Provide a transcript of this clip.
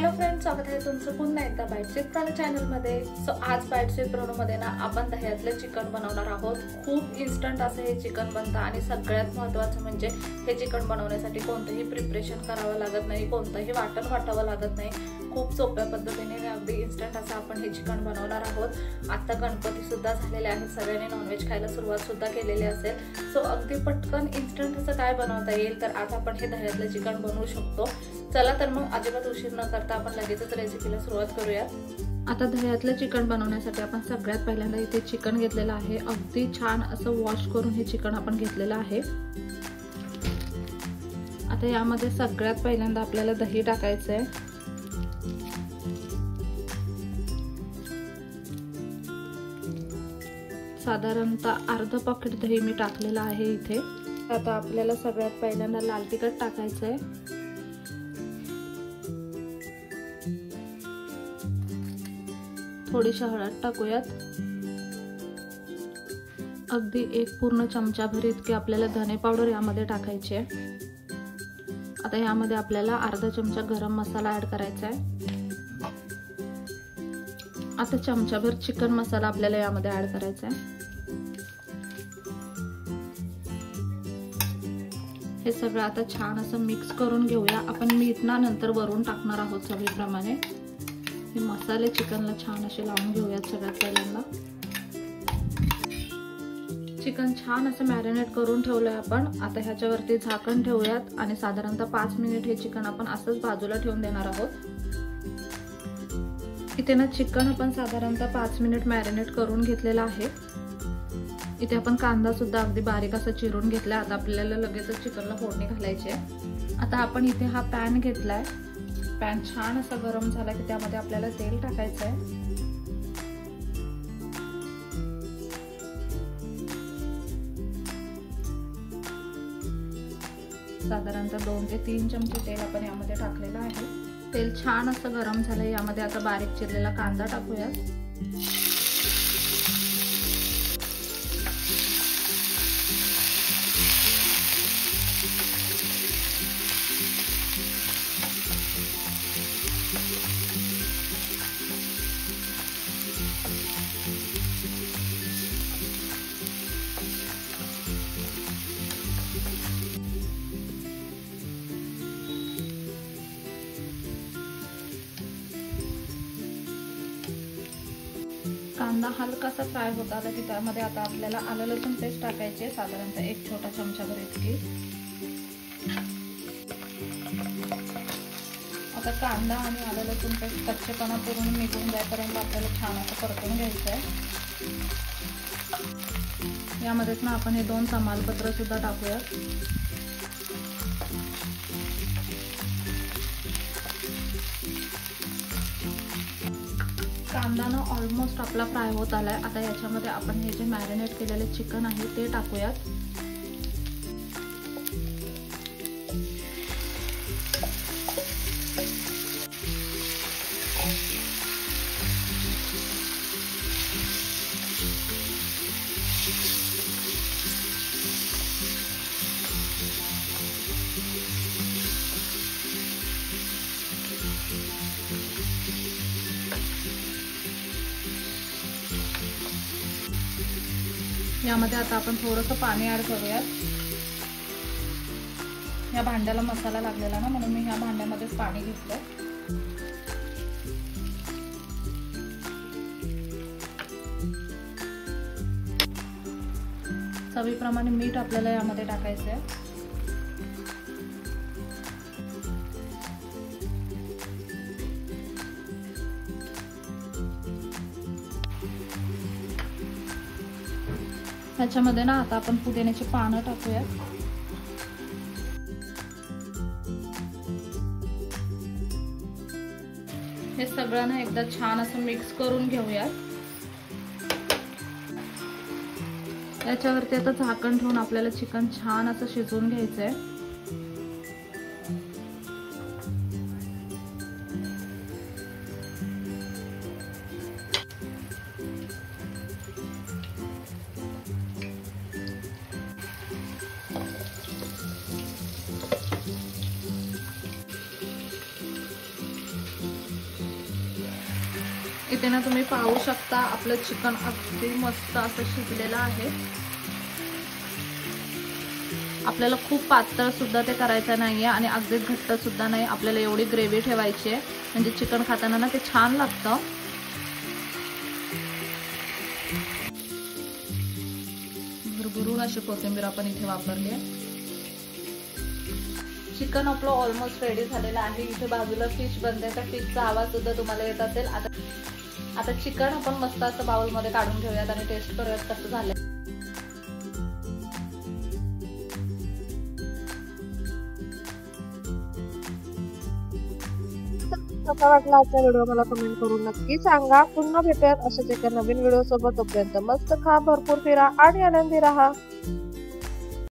Hello friends, स्वागत आहे तुमचं पुन्हा एकदा बाईट्स विथ प्रणू चॅनलमध्ये। सो आज बाईट्स विथ प्रणूमध्ये ना आपण दह्यातलं चिकन बनवणार आहोत। खूप इन्स्टंट असं हे चिकन बनतं आणि सगळ्यात महत्त्वाचं म्हणजे हे चिकन बनवण्यासाठी कोणतंही प्रिपरेशन करावं लागत नाही, कोणतंही वाटण वाटावं लागत नाही। खूप सोप्या पद्धतीने अगदी इन्स्टंट असं आपण हे चिकन बनवणार आहोत। आता गणपती सुद्धा झालेले आहेत, सगळ्यांनी नॉनव्हेज खायला सुरुवात सुद्धा केलेली असेल। सो अगदी पटकन इन्स्टंट असं काय बनवता येईल, तर आज आपण हे दह्यातलं चिकन बनवू शकतो। चला तर मग अजिबात उशीर न करता आपण लगेचच रेसिपीला सुरुवात करूया। आता दह्यातलं चिकन बनवण्यासाठी आपण सगळ्यात पहिल्यांदा इथे चिकन घेतलेलं आहे। अगदी छान असं वॉश करून हे चिकन आपण घेतलेलं आहे। आता यामध्ये सगळ्यात पहिल्यांदा आपल्याला दही टाकायचं आहे। साधारणतः अर्धा पॉकेट दही मी टाकलेलं आहे इथे। आता आपल्याला सगळ्यात पहिल्यांदा लाल तिखट टाकायचं आहे। थोडीशी हळद टाकूयात। अगदी एक पूर्ण चमचाभर इतके आपल्याला धने पावडर यामध्ये टाकायची आहे। आता यामध्ये आपल्याला अर्धा चमचा गरम मसाला ऍड करायचा आहे। आता चमचाभर चिकन मसाला आपल्याला यामध्ये ऍड करायचा आहे। हे सगळं आता छान असं मिक्स करून घेऊया। आपण मीठ ना नंतर वरून टाकणार आहोत चवीप्रमाणे। हे मसाले चिकनला छान असे लावून घेऊयात। सगळ्यात पहिल्यांदा चिकन छान असं मॅरिनेट करून ठेवलंय आपण। आता ह्याच्यावरती झाकण ठेवूयात आणि साधारणतः 5 मिनिट हे चिकन आपण असंच बाजूला ठेवून देणार आहोत। इथे ना चिकन आपण साधारणतः 5 मिनिट मॅरिनेट करून घेतलेला आहे। इथे आपण कांदा सुद्धा अगदी बारीक असं चिरून घेतलाय। आता आपल्याला लगेचच चिकनला फोडणी घालायची आहे। आता आपण इथे हा पॅन घेतलाय। पॅन छान असा गरम झाला की त्यामध्ये आपल्याला तेल टाकायचं आहे। साधारणतः 2 ते 3 चमचे तेल आपण यामध्ये टाकलेलं आहे। तेल छान असं गरम झालं, यामध्ये आता बारीक चिरलेला कांदा टाकूया। कांदा हलकासा फ्राय होत आला की त्यामध्ये आता आपल्याला आलं लसूण पेस्ट टाकायची, साधारणतः 1 छोटा चमचाभर इतकी। आता कांदा आणि आलं लसूण पेस्ट कच्चेपणा पूर्ण निघून जाईपर्यंत आपल्याला छान असं परतून घ्यायचं आहे। यामध्येच ना आपण हे 2 तमालपत्र सुद्धा टाकूया। कांदा ना ऑलमोस्ट आपला फ्राय होत आलाय। आता याच्यामध्ये आपण हे जे मॅरिनेट केलेले चिकन आहे ते टाकूयात। यामध्ये आता आपण थोडंसं पाणी ऍड करूयात। या भांड्याला मसाला लागलेला ना, म्हणून मी ह्या भांड्यामध्येच पाणी घेतलं। चवीप्रमाणे मीठ आपल्याला यामध्ये टाकायचं आहे। ह्याच्यामध्ये ना आता आपण पुदिन्याची पानं टाकूया। हे सगळं ना एकदा छान असं मिक्स करून घेऊयात। याच्यावरती आता झाकण ठेवून आपल्याला चिकन छान असं शिजवून घ्यायचंय। इथे ना तुम्ही पाहू शकता आपलं चिकन अगदी मस्त असं शिजलेलं आहे। आपल्याला खूप पातळ सुद्धा ते करायचं नाहीये आणि अगदी घट्ट सुद्धा नाही, आपल्याला एवढी ग्रेव्ही ठेवायची आहे म्हणजे चिकन खाताना ना ते छान लागतं। भरभरून अशी कोथिंबीर आपण इथे वापरली आहे। चिकन आपलं ऑलमोस्ट रेडी झालेलं आहे। इथे बाजूला फिश बनते, त्या फिशचा आवाज सुद्धा तुम्हाला येत असेल। आता चिकन आपण मस्त असं बाउल मध्ये काढून घेऊयात आणि टेस्ट करूयात कसं झालंय। कसा वाटला आजचा व्हिडिओ मला कमेंट करून नक्की सांगा। पुन्हा भेटूयात अशाच एका नवीन व्हिडिओ सोबत। तोपर्यंत मस्त खा, भरपूर फिरा आणि आनंदी राहा।